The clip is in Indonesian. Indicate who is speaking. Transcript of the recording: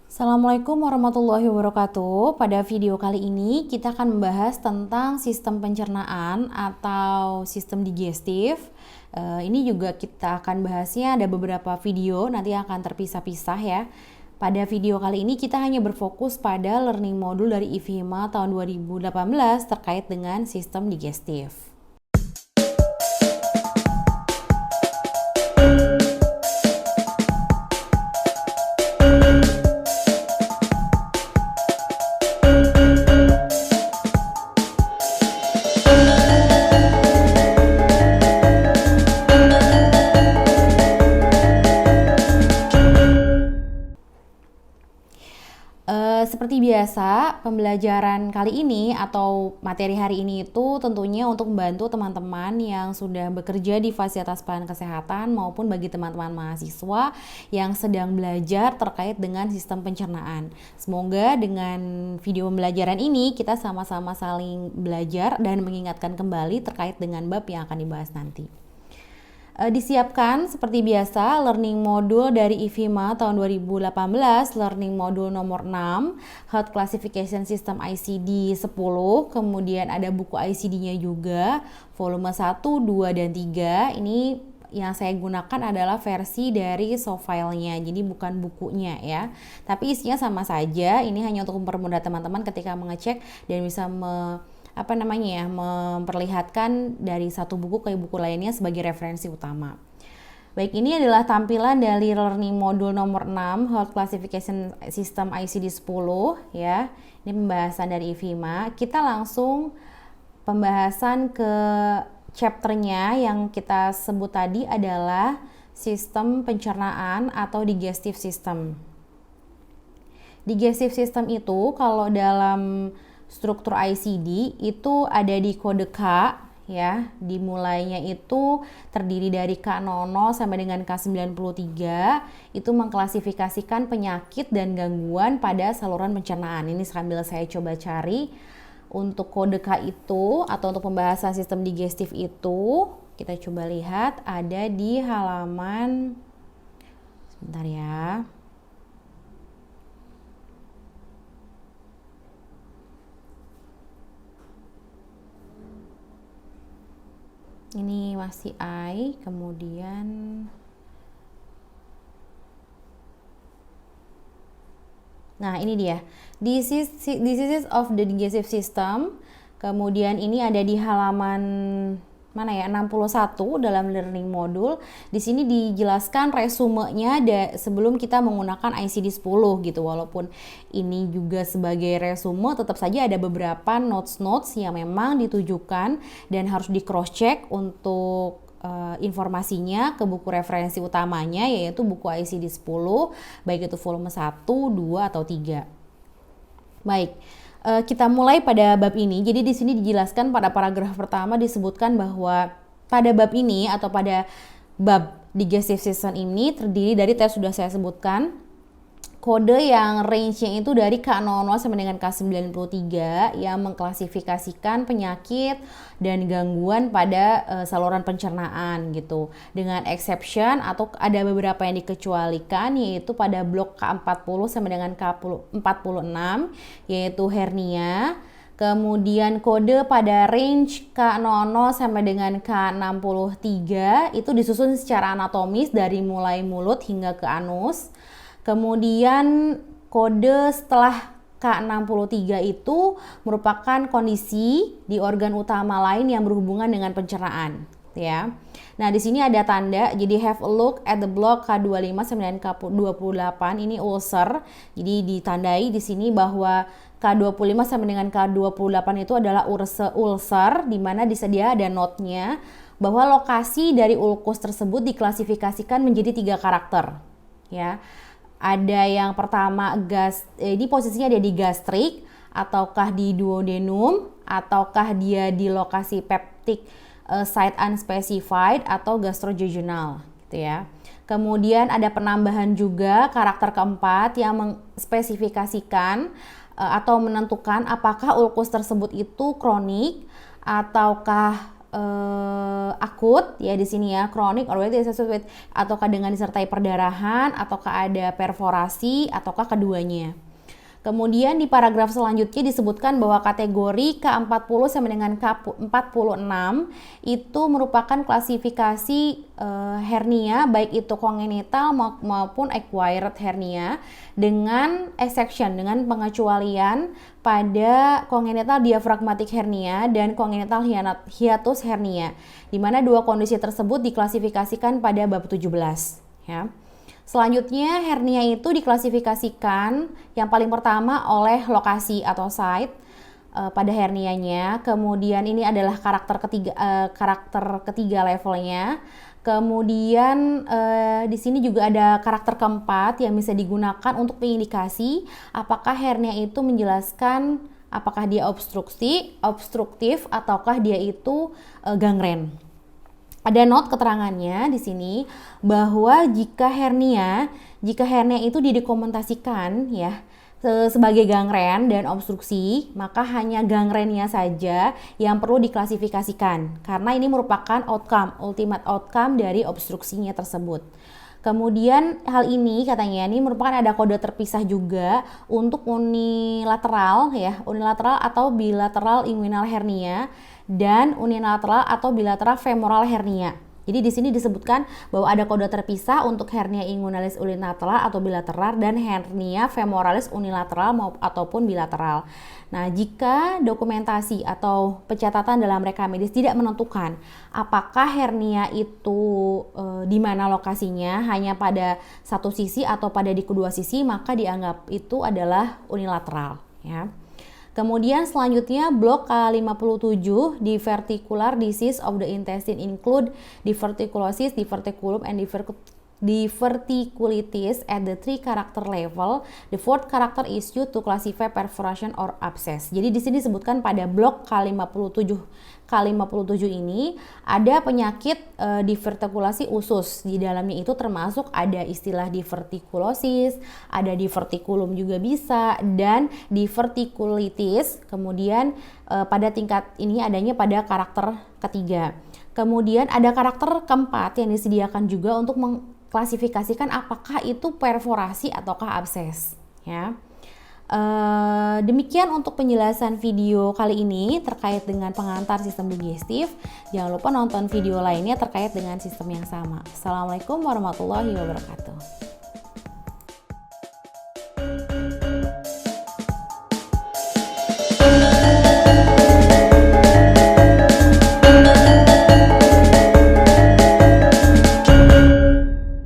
Speaker 1: Assalamualaikum warahmatullahi wabarakatuh. Pada video kali ini kita akan membahas tentang sistem pencernaan atau sistem digestif. Ini juga kita akan bahasnya ada beberapa video, nanti akan terpisah-pisah ya. Pada video kali ini kita hanya berfokus pada learning modul dari IFHIMA tahun 2018 terkait dengan sistem digestif. Seperti biasa, pembelajaran kali ini atau materi hari ini itu tentunya untuk membantu teman-teman yang sudah bekerja di fasilitas pelayanan kesehatan maupun bagi teman-teman mahasiswa yang sedang belajar terkait dengan sistem pencernaan. Semoga dengan video pembelajaran ini kita sama-sama saling belajar dan mengingatkan kembali terkait dengan bab yang akan dibahas nanti. Disiapkan seperti biasa learning modul dari IFHIMA tahun 2018, learning modul nomor 6, Health Classification System ICD 10, kemudian ada buku ICD-nya juga, volume 1, 2, dan 3. Ini yang saya gunakan adalah versi dari soft file-nya, jadi bukan bukunya ya. Tapi isinya sama saja, ini hanya untuk mempermudah teman-teman ketika mengecek dan bisa memperlihatkan dari satu buku ke buku lainnya sebagai referensi utama. Baik, ini adalah tampilan dari learning modul nomor 6 Health Classification System ICD 10 ya. Ini pembahasan dari IFHIMA. Kita langsung pembahasan ke chapternya yang kita sebut tadi adalah sistem pencernaan atau digestive system. Digestive system itu kalau dalam struktur ICD itu ada di kode K ya, dimulainya itu terdiri dari K00 sampai dengan K93, itu mengklasifikasikan penyakit dan gangguan pada saluran pencernaan. Ini sambil saya coba cari untuk kode K itu atau untuk pembahasan sistem digestif itu, kita coba lihat ada di halaman, sebentar ya. Ini masih I, kemudian nah ini dia, this is of the digestive system. Kemudian ini ada di halaman mana ya, 61 dalam learning modul. Di sini dijelaskan resumenya sebelum kita menggunakan ICD 10 gitu. Walaupun ini juga sebagai resume, tetap saja ada beberapa notes yang memang ditujukan dan harus di cross check untuk informasinya ke buku referensi utamanya, yaitu buku ICD 10, baik itu volume 1, 2, atau 3. Baik. Kita mulai pada bab ini. Jadi di sini dijelaskan pada paragraf pertama disebutkan bahwa pada bab ini atau pada bab digestive system ini terdiri dari tadi sudah saya sebutkan kode yang range-nya itu dari K00 sampai dengan K93 yang mengklasifikasikan penyakit dan gangguan pada saluran pencernaan gitu. Dengan exception atau ada beberapa yang dikecualikan, yaitu pada blok K40 sampai dengan K46 yaitu hernia. Kemudian kode pada range K00 sampai dengan K63 itu disusun secara anatomis dari mulai mulut hingga ke anus. Kemudian kode setelah K63 itu merupakan kondisi di organ utama lain yang berhubungan dengan pencernaan ya. Nah, di sini ada tanda, jadi have a look at the block K25 sampai dengan K28, ini ulcer. Jadi ditandai di sini bahwa K25 sampai dengan K28 itu adalah ulcer, di mana dia ada note-nya bahwa lokasi dari ulkus tersebut diklasifikasikan menjadi 3 karakter ya. Ada yang pertama ini posisinya ada di gastrik, ataukah di duodenum, ataukah dia di lokasi peptic site unspecified atau gastrojejunal gitu ya. Kemudian ada penambahan juga karakter keempat yang mengspesifikasikan atau menentukan apakah ulkus tersebut itu kronik ataukah akut ya di sini ya, kronik or with ataukah dengan disertai perdarahan ataukah ada perforasi ataukah keduanya. Kemudian di paragraf selanjutnya disebutkan bahwa kategori K40 sampai dengan K46 itu merupakan klasifikasi hernia baik itu kongenital maupun acquired hernia dengan exception, dengan pengecualian pada congenital diaphragmatic hernia dan congenital hiatus hernia, di mana dua kondisi tersebut diklasifikasikan pada bab 17 ya. Selanjutnya hernia itu diklasifikasikan yang paling pertama oleh lokasi atau site pada hernianya. Kemudian ini adalah karakter ketiga levelnya. Kemudian di sini juga ada karakter keempat yang bisa digunakan untuk mengindikasi apakah hernia itu menjelaskan apakah dia obstruktif ataukah dia itu gangren. Ada note keterangannya di sini bahwa jika hernia itu didokumentasikan ya sebagai gangren dan obstruksi, maka hanya gangrennya saja yang perlu diklasifikasikan karena ini merupakan ultimate outcome dari obstruksinya tersebut. Kemudian hal ini katanya ini merupakan ada kode terpisah juga untuk unilateral atau bilateral inguinal hernia dan unilateral atau bilateral femoral hernia. Jadi di sini disebutkan bahwa ada kode terpisah untuk hernia inguinalis unilateral atau bilateral dan hernia femoralis unilateral ataupun bilateral. Nah, jika dokumentasi atau pencatatan dalam rekam medis tidak menentukan apakah hernia itu di mana lokasinya, hanya pada satu sisi atau pada di kedua sisi, maka dianggap itu adalah unilateral ya. Kemudian selanjutnya blok K57, diverticular disease of the intestine include diverticulosis, diverticulum, and diverticulitis at the 3 character level. The 4th character is used to classify perforation or abscess. Jadi di sini disebutkan pada blok K57 ini ada penyakit divertikulasi usus. Di dalamnya itu termasuk ada istilah divertikulosis, ada divertikulum juga bisa, dan divertikulitis. Kemudian pada tingkat ini adanya pada karakter ketiga. Kemudian ada karakter keempat yang disediakan juga untuk mengklasifikasikan apakah itu perforasi ataukah abses ya. Demikian untuk penjelasan video kali ini terkait dengan pengantar sistem digestif. Jangan lupa nonton video lainnya terkait dengan sistem yang sama. Assalamualaikum warahmatullahi wabarakatuh.